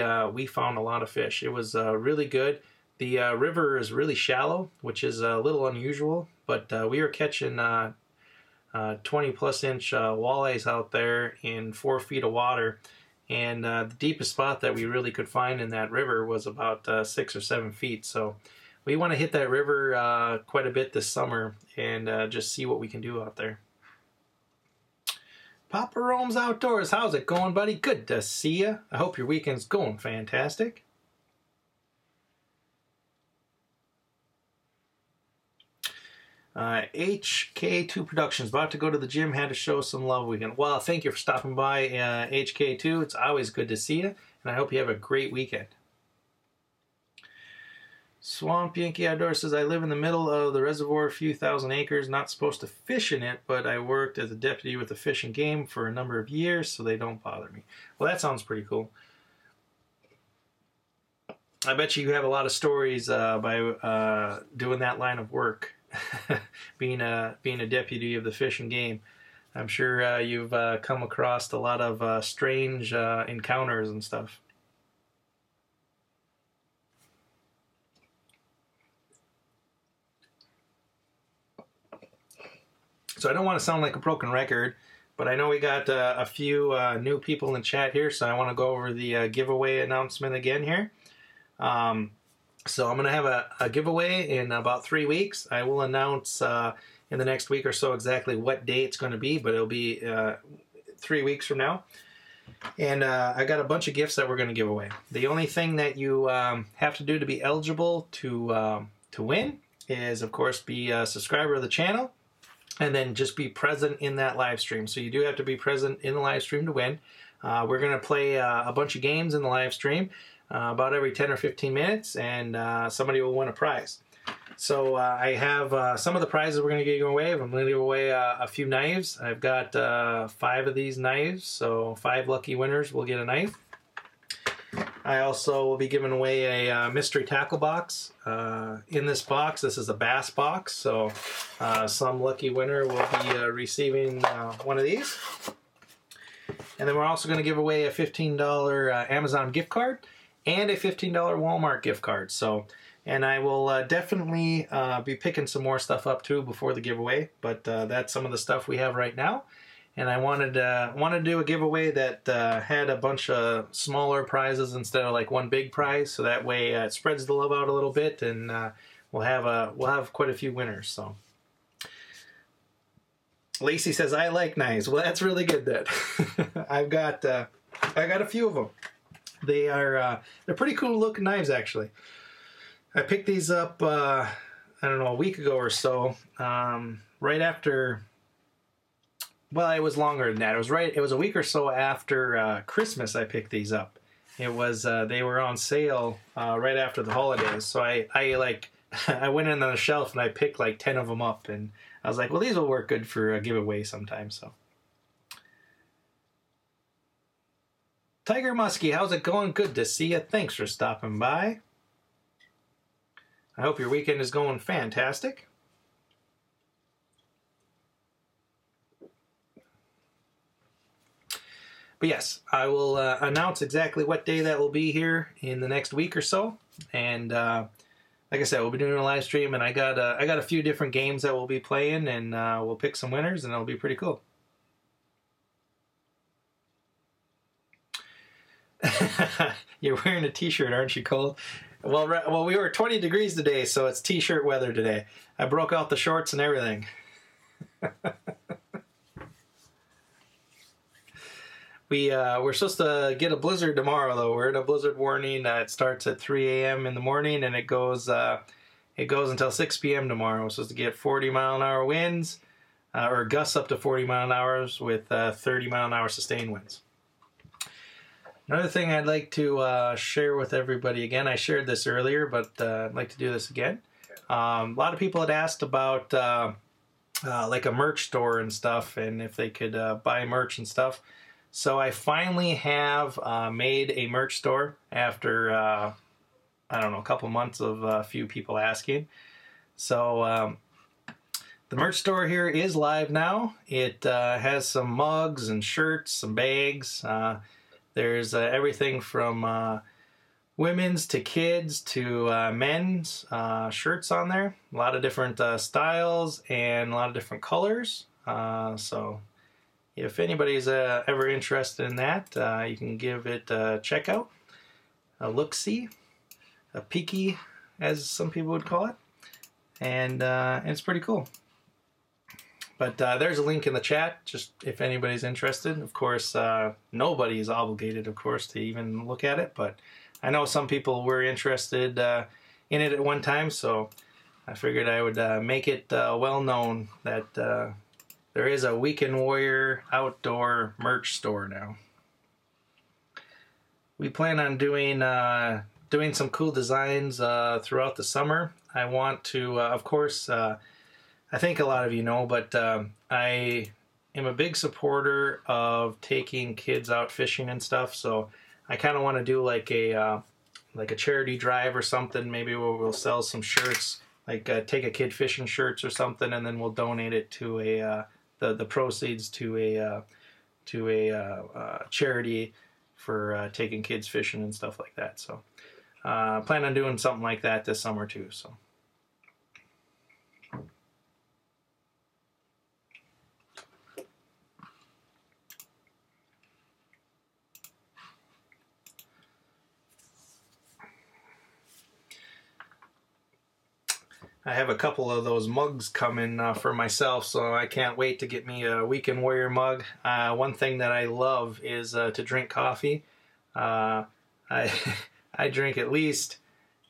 Speaker 1: found a lot of fish. It was really good. The river is really shallow, which is a little unusual, but we were catching 20-plus inch walleyes out there in 4 feet of water, and the deepest spot that we really could find in that river was about 6 or 7 feet. So we want to hit that river quite a bit this summer and just see what we can do out there. Papa Roams Outdoors, how's it going, buddy? Good to see you. I hope your weekend's going fantastic. HK2 Productions, about to go to the gym, had to show some love weekend. Well, thank you for stopping by, HK2. It's always good to see you, and I hope you have a great weekend. Swamp Yankee Outdoors says, I live in the middle of the reservoir, a few thousand acres, not supposed to fish in it, but I worked as a deputy with the Fish and Game for a number of years, so they don't bother me. Well, that sounds pretty cool. I bet you have a lot of stories by doing that line of work. being a deputy of the Fish and Game. I'm sure you've come across a lot of strange encounters and stuff. So I don't want to sound like a broken record, but I know we got a few new people in the chat here, so I want to go over the giveaway announcement again here. So I'm going to have a giveaway in about 3 weeks. I will announce in the next week or so exactly what day it's going to be, but it'll be 3 weeks from now. And I got a bunch of gifts that we're going to give away. The only thing that you have to do to be eligible to win is, of course, be a subscriber of the channel and then just be present in that live stream. So you do have to be present in the live stream to win. We're going to play a bunch of games in the live stream. About every 10 or 15 minutes, and somebody will win a prize. So I have some of the prizes we're going to give away. I'm going to give away a few knives. I've got 5 of these knives, so 5 lucky winners will get a knife. I also will be giving away a mystery tackle box. In this box, this is a bass box, so some lucky winner will be receiving one of these. And then we're also going to give away a $15 Amazon gift card and a $15 Walmart gift card. So, and I will definitely be picking some more stuff up too before the giveaway, but that's some of the stuff we have right now. And I wanted to do a giveaway that had a bunch of smaller prizes instead of like one big prize, so that way it spreads the love out a little bit, and we'll have quite a few winners. So Lacey says, I like knives. Well, that's really good then. I got a few of them. They're pretty cool looking knives, actually. I picked these up, I don't know, a week ago or so, right after, well, it was longer than that. It was a week or so after Christmas I picked these up. It was, they were on sale right after the holidays. So I went in on the shelf and I picked like 10 of them up, and I was like, well, these will work good for a giveaway sometime. So Tiger Muskie, how's it going? Good to see you. Thanks for stopping by. I hope your weekend is going fantastic. But yes, I will announce exactly what day that will be here in the next week or so. And like I said, we'll be doing a live stream, and I got a few different games that we'll be playing, and we'll pick some winners, and it'll be pretty cool. You're wearing a t-shirt, aren't you, Cole? Well, we were 20 degrees today, so it's t-shirt weather today. I broke out the shorts and everything. We're supposed to get a blizzard tomorrow, though. We're in a blizzard warning. It starts at 3 a.m. in the morning, and it goes until 6 p.m. tomorrow. We're supposed to get 40-mile-an-hour winds, or gusts up to 40 mile an hour with 30-mile-an-hour sustained winds. Another thing I'd like to share with everybody again, I shared this earlier, but I'd like to do this again. A lot of people had asked about like a merch store and stuff, and if they could buy merch and stuff. So I finally have made a merch store after, I don't know, a couple months of a few people asking. So the merch store here is live now. It has some mugs and shirts, some bags. There's everything from women's to kids to men's shirts on there. A lot of different styles and a lot of different colors. So if anybody's ever interested in that, you can give it a check out, a look-see, a peeky, as some people would call it, and it's pretty cool. But there's a link in the chat, just if anybody's interested. Of course, nobody is obligated, of course, to even look at it, but I know some people were interested in it at one time, so I figured I would make it well known that there is a Weekend Warrior outdoor merch store now. We plan on doing some cool designs throughout the summer. I want to, of course, I think a lot of you know, but I am a big supporter of taking kids out fishing and stuff. So I kind of want to do like a charity drive or something. Maybe we'll sell some shirts, like take a kid fishing shirts or something, and then we'll donate it to the proceeds to a charity for taking kids fishing and stuff like that. So plan on doing something like that this summer too. So. I have a couple of those mugs coming for myself, so I can't wait to get me a Weekend Warrior mug. One thing that I love is to drink coffee. I I drink at least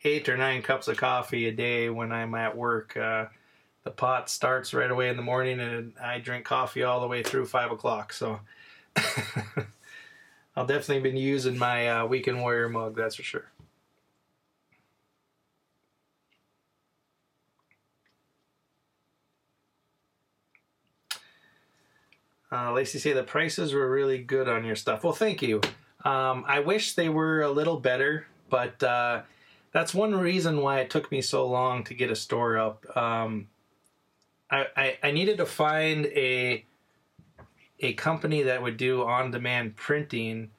Speaker 1: 8 or 9 cups of coffee a day when I'm at work. The pot starts right away in the morning, and I drink coffee all the way through 5 o'clock. So I'll definitely be using my Weekend Warrior mug, that's for sure. Lacey say the prices were really good on your stuff. Well, thank you. I wish they were a little better, but that's one reason why it took me so long to get a store up. I needed to find a company that would do on-demand printing,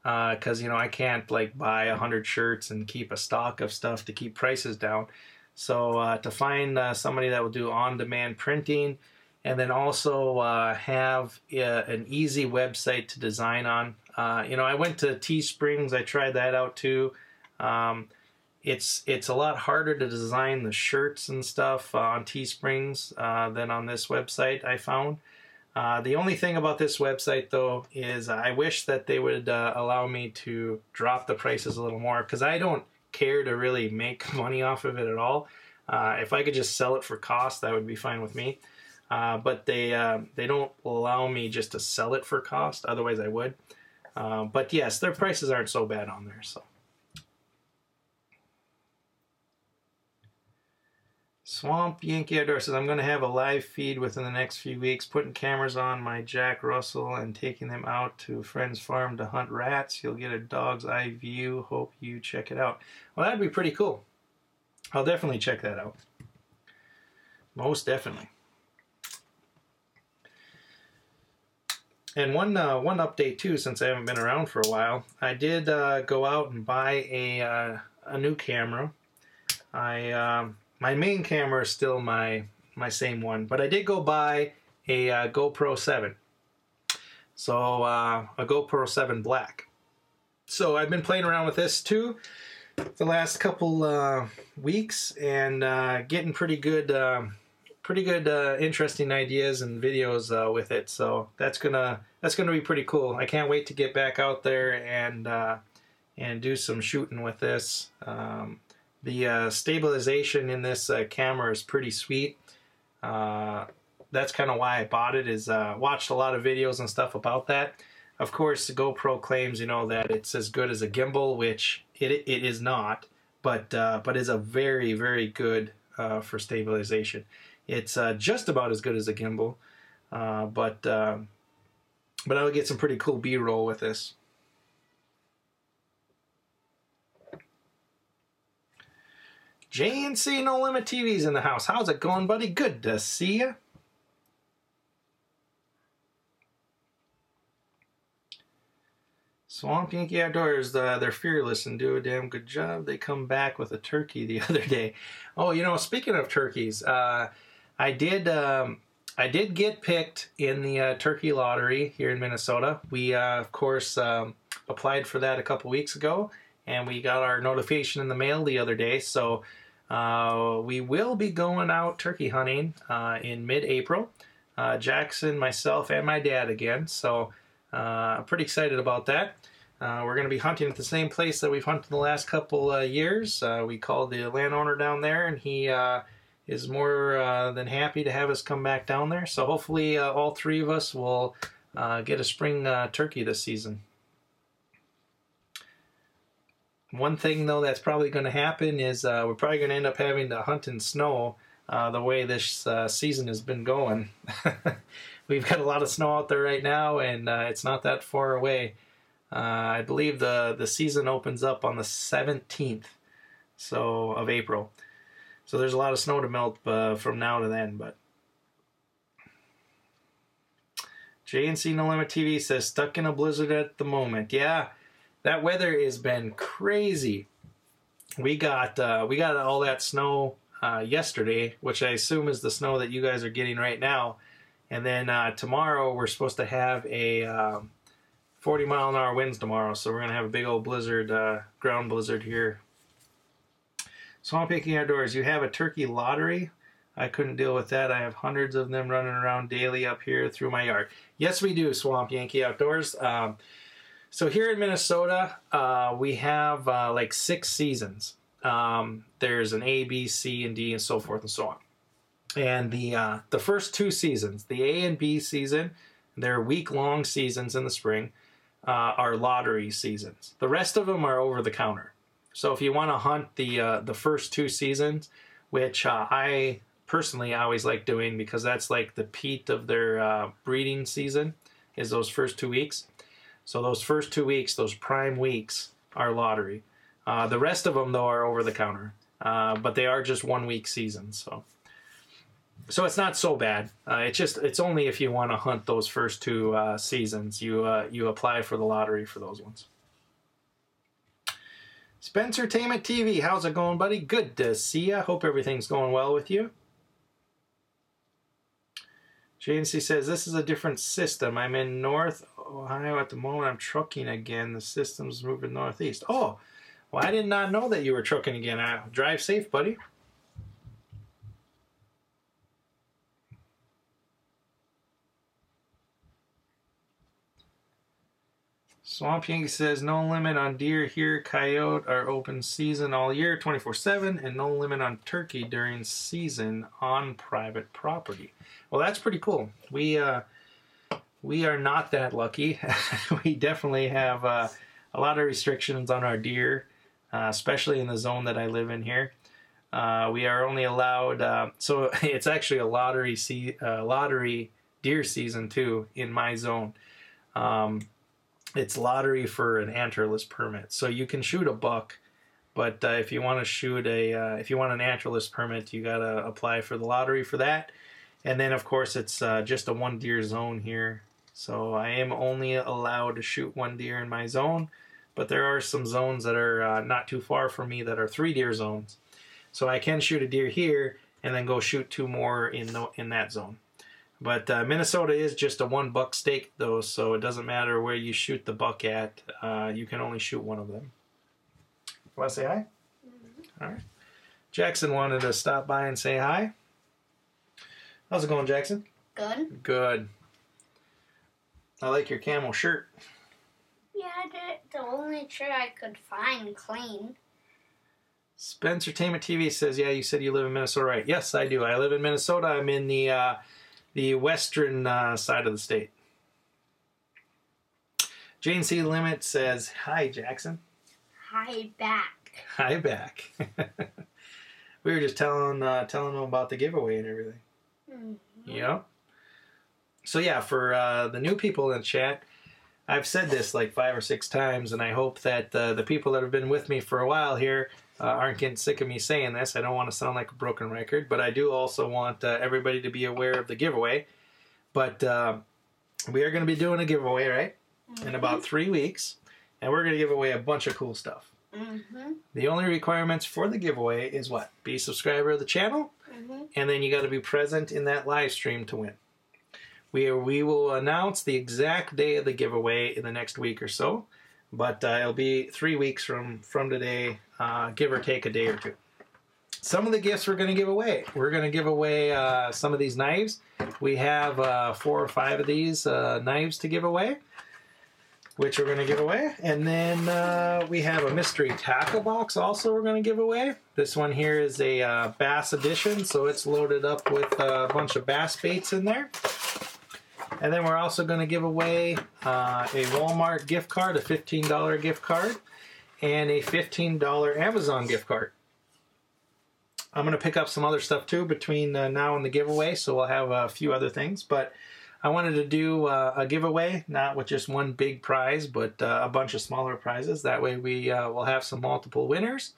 Speaker 1: because I can't like buy 100 shirts and keep a stock of stuff to keep prices down. So to find somebody that will do on-demand printing, and then also have an easy website to design on. I went to Teesprings. I tried that out too. It's a lot harder to design the shirts and stuff on Teesprings than on this website, I found. The only thing about this website, though, is I wish that they would allow me to drop the prices a little more, because I don't care to really make money off of it at all. If I could just sell it for cost, that would be fine with me. But they don't allow me just to sell it for cost. Otherwise, I would. But yes, their prices aren't so bad on there. Swamp Yankee Outdoor says, I'm going to have a live feed within the next few weeks, putting cameras on my Jack Russell and taking them out to a friend's farm to hunt rats. You'll get a dog's eye view. Hope you check it out. Well, that'd be pretty cool. I'll definitely check that out. Most definitely. And one update too, since I haven't been around for a while, I did go out and buy a new camera. My main camera is still my same one, but I did go buy a GoPro 7. So a GoPro 7 Black. So I've been playing around with this too the last couple weeks and getting pretty good interesting ideas and videos with it. So that's gonna be pretty cool. I can't wait to get back out there and do some shooting with this. The stabilization in this camera is pretty sweet. That's kind of why I bought it, is watched a lot of videos and stuff about that. Of course, the GoPro claims, that it's as good as a gimbal, which it is not, but is a very, very good for stabilization. It's just about as good as a gimbal, but I'll get some pretty cool B-roll with this. JNC No Limit TV's in the house. How's it going, buddy? Good to see ya. Swamp Yankee Outdoors, they're fearless and do a damn good job. They come back with a turkey the other day. Oh, speaking of turkeys, I did get picked in the turkey lottery here in Minnesota. We, of course, applied for that a couple weeks ago, and we got our notification in the mail the other day. So we will be going out turkey hunting in mid-April. Jackson, myself, and my dad again. So I'm pretty excited about that. We're going to be hunting at the same place that we've hunted the last couple years. We called the landowner down there, and he is more than happy to have us come back down there. So hopefully all three of us will get a spring turkey this season. One thing, though, that's probably going to happen is we're probably going to end up having to hunt in snow the way this season has been going. We've got a lot of snow out there right now, and it's not that far away. I believe the season opens up on the 17th of April. So there's a lot of snow to melt from now to then. But JNC No Limit TV says, stuck in a blizzard at the moment. Yeah, that weather has been crazy. We got all that snow yesterday, which I assume is the snow that you guys are getting right now. And then tomorrow we're supposed to have a 40-mile-an-hour winds tomorrow, so we're going to have a big old blizzard, ground blizzard here. Swamp Yankee Outdoors, you have a turkey lottery? I couldn't deal with that. I have hundreds of them running around daily up here through my yard. Yes, we do, Swamp Yankee Outdoors. So here in Minnesota, we have like 6 seasons. There's an A, B, C, and D, and so forth and so on. And the first 2 seasons, the A and B season, they're week-long seasons in the spring, are lottery seasons. The rest of them are over-the-counter. So if you want to hunt the first 2 seasons, which I personally always like doing because that's like the peak of their breeding season, is those first 2 weeks. So those first 2 weeks, those prime weeks, are lottery. The rest of them, though, are over-the-counter. But they are just 1-week seasons, so it's not so bad. It's only if you want to hunt those first 2 seasons, you apply for the lottery for those ones. Spencertainment TV, how's it going, buddy? Good to see ya. Hope everything's going well with you. JNC says, this is a different system. I'm in North Ohio at the moment. I'm trucking again. The system's moving northeast. Oh, well, I did not know that you were trucking again. Drive safe, buddy. Swamp Yankee says, no limit on deer here. Coyote are open season all year, 24/7, and no limit on turkey during season on private property. Well, that's pretty cool. We are not that lucky. We definitely have a lot of restrictions on our deer, especially in the zone that I live in here. We are only allowed, so it's actually a lottery deer season too in my zone. It's lottery for an antlerless permit, so you can shoot a buck, but if you want to shoot if you want an antlerless permit, you gotta apply for the lottery for that. And then of course it's just a 1 deer zone here, so I am only allowed to shoot 1 deer in my zone, but there are some zones that are not too far from me that are 3 deer zones. So I can shoot a deer here and then go shoot 2 more in that zone. But Minnesota is just a 1 buck stake though, so it doesn't matter where you shoot the buck at. You can only shoot 1 of them. Want to say hi? Mm-hmm. All right. Jackson wanted to stop by and say hi. How's it going, Jackson?
Speaker 2: Good.
Speaker 1: Good. I like your camel shirt.
Speaker 2: Yeah, the only shirt I could find clean.
Speaker 1: Spencertainment TV says, yeah, you said you live in Minnesota, right? Yes, I do. I live in Minnesota. I'm in the western side of the state. Jane C. Limit says, hi, Jackson.
Speaker 2: Hi back.
Speaker 1: Hi back. We were just telling them about the giveaway and everything. Mm-hmm. Yeah. So yeah, for the new people in the chat, I've said this like 5 or 6 times, and I hope that the people that have been with me for a while here aren't getting sick of me saying this. I don't want to sound like a broken record, but I do also want everybody to be aware of the giveaway. But we are going to be doing a giveaway, right? Mm-hmm. In about 3 weeks, and we're going to give away a bunch of cool stuff. Mm-hmm. The only requirements for the giveaway is what? Be a subscriber of the channel, and then you got to be present in that live stream to win. We will announce the exact day of the giveaway in the next week or so, but it'll be 3 weeks from today, give or take a day or 2. Some of the gifts we're going to give away. We're going to give away some of these knives. We have 4 or 5 of these knives to give away, which we're going to give away. And then we have a mystery tackle box also we're going to give away. This one here is a bass edition, so it's loaded up with a bunch of bass baits in there. And then we're also going to give away a Walmart gift card, a $15 gift card, and a $15 Amazon gift card. I'm going to pick up some other stuff too between now and the giveaway, so we'll have a few other things. But I wanted to do a giveaway, not with just one big prize, but a bunch of smaller prizes. That way we will have some multiple winners.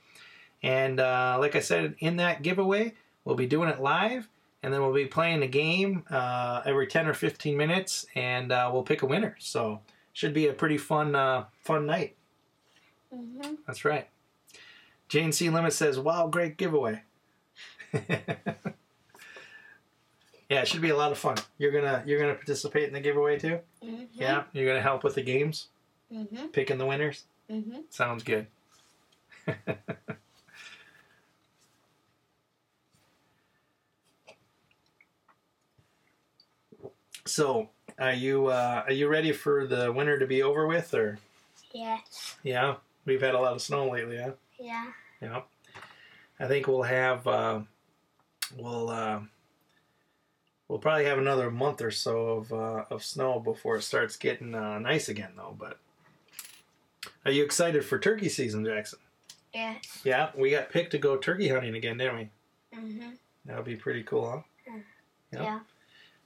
Speaker 1: And like I said, in that giveaway, we'll be doing it live. And then we'll be playing a game every 10 or 15 minutes, and we'll pick a winner. So should be a pretty fun night. Mm-hmm. That's right. Jane C. Limit says, wow, great giveaway. Yeah, it should be a lot of fun. You're gonna participate in the giveaway too? Mm-hmm. Yeah, you're gonna help with the games? Mm-hmm. Picking the winners? Mm-hmm. Sounds good. So, are you ready for the winter to be over with, or?
Speaker 2: Yes.
Speaker 1: Yeah, we've had a lot of snow lately, huh?
Speaker 2: Yeah.
Speaker 1: Yeah. I think we'll have we'll probably have another month or so of snow before it starts getting nice again, though. But are you excited for turkey season, Jackson?
Speaker 2: Yes.
Speaker 1: Yeah, we got picked to go turkey hunting again, didn't we? Mm-hmm. That would be pretty cool, huh?
Speaker 2: Yeah.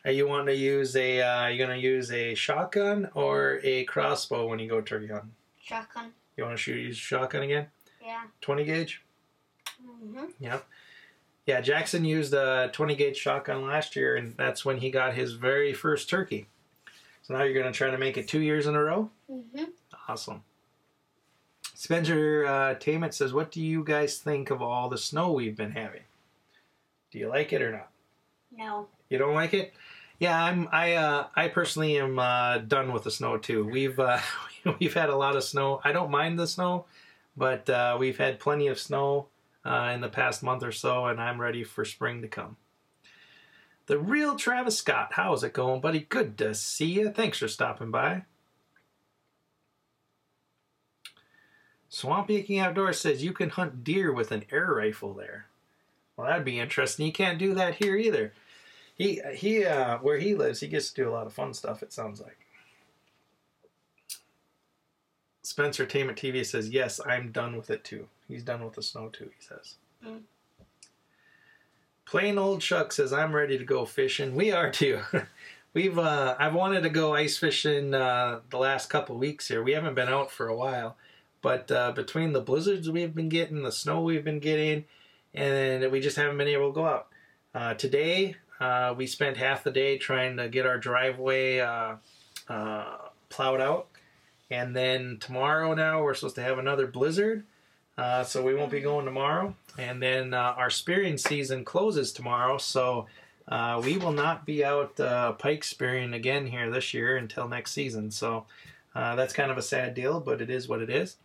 Speaker 1: Are you wanting to use you gonna use a shotgun or a crossbow when you go turkey hunting?
Speaker 2: Shotgun.
Speaker 1: You want to use a shotgun again?
Speaker 2: Yeah.
Speaker 1: 20 gauge?
Speaker 2: Mm-hmm.
Speaker 1: Yeah. Yeah, Jackson used a 20 gauge shotgun last year, and that's when he got his very first turkey. So now you're going to try to make it 2 years in a row? Mm-hmm. Awesome. Spencer Tamit says, what do you guys think of all the snow we've been having? Do you like it or not?
Speaker 2: No.
Speaker 1: You don't like it? Yeah, I personally am done with the snow too. We've had a lot of snow. I don't mind the snow, but we've had plenty of snow in the past month or so, and I'm ready for spring to come. The real Travis Scott, how's it going, buddy? Good to see you. Thanks for stopping by. Swamp Yaking Outdoors says you can hunt deer with an air rifle there. Well, that'd be interesting. You can't do that here either. He where he lives, he gets to do a lot of fun stuff, it sounds like. Spencer Tainment TV says, yes, I'm done with it too. He's done with the snow too, he says. Mm. Plain Old Chuck says, I'm ready to go fishing. We are too. I've wanted to go ice fishing the last couple weeks here. We haven't been out for a while. But between the blizzards we've been getting, the snow we've been getting, and we just haven't been able to go out. Today, we spent half the day trying to get our driveway plowed out. And then tomorrow now, we're supposed to have another blizzard. So we won't be going tomorrow. And then our spearing season closes tomorrow. So we will not be out pike spearing again here this year until next season. So that's kind of a sad deal, but it is what it is.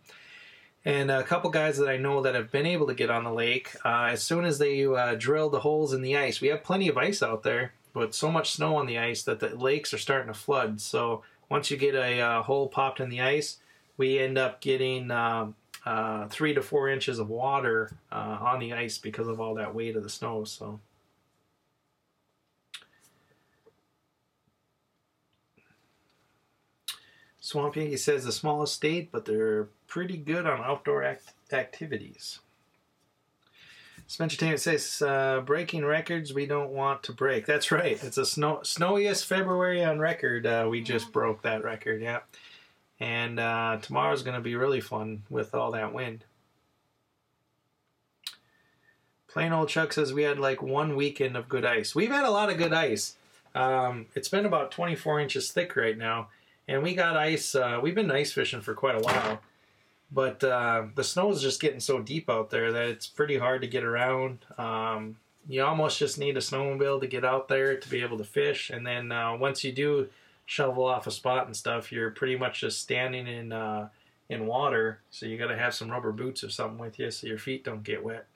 Speaker 1: And a couple guys that I know that have been able to get on the lake, as soon as they drill the holes in the ice, we have plenty of ice out there, but so much snow on the ice that the lakes are starting to flood. So once you get a hole popped in the ice, we end up getting 3 to 4 inches of water on the ice because of all that weight of the snow. So. Swamp Yankee says the smallest state, but they're pretty good on outdoor activities. Spencer Taylor says, breaking records we don't want to break. That's right. It's the snowiest February on record. We just broke that record, yeah. And tomorrow's going to be really fun with all that wind. Plain Old Chuck says we had like 1 weekend of good ice. We've had a lot of good ice. It's been about 24 inches thick right now. And we got ice, we've been ice fishing for quite a while, but the snow is just getting so deep out there that it's pretty hard to get around. You almost just need a snowmobile to get out there to be able to fish, and then once you do shovel off a spot and stuff, you're pretty much just standing in water, so you got to have some rubber boots or something with you so your feet don't get wet.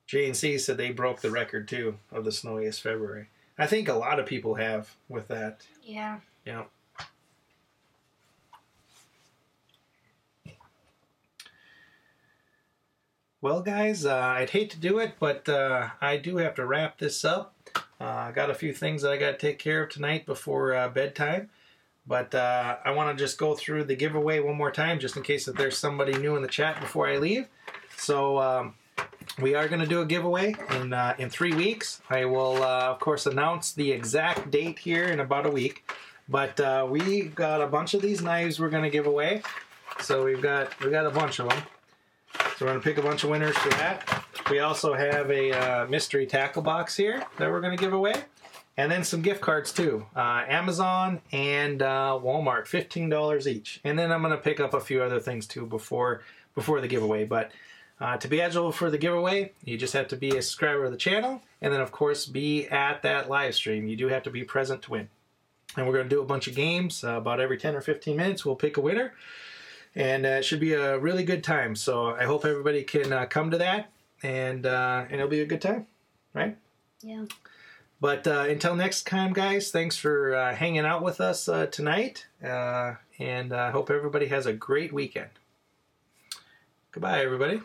Speaker 1: J&C said they broke the record too of the snowiest February. I think a lot of people have with that.
Speaker 2: Yeah.
Speaker 1: Yeah. Well, guys, I'd hate to do it, but I do have to wrap this up. I got a few things that I got to take care of tonight before bedtime. But I want to just go through the giveaway one more time, just in case that there's somebody new in the chat before I leave. So we are going to do a giveaway in 3 weeks. I will, of course, announce the exact date here in about a week. But we got a bunch of these knives we're going to give away. So we got a bunch of them. So we're going to pick a bunch of winners for that. We also have a mystery tackle box here that we're going to give away. And then some gift cards too. Amazon and Walmart, $15 each. And then I'm going to pick up a few other things too before the giveaway. But to be eligible for the giveaway, you just have to be a subscriber of the channel. And then, of course, be at that live stream. You do have to be present to win. And we're going to do a bunch of games. About every 10 or 15 minutes, we'll pick a winner. And it should be a really good time. So I hope everybody can come to that. And it'll be a good time, right?
Speaker 2: Yeah.
Speaker 1: But until next time, guys, thanks for hanging out with us tonight. And I hope everybody has a great weekend. Goodbye, everybody.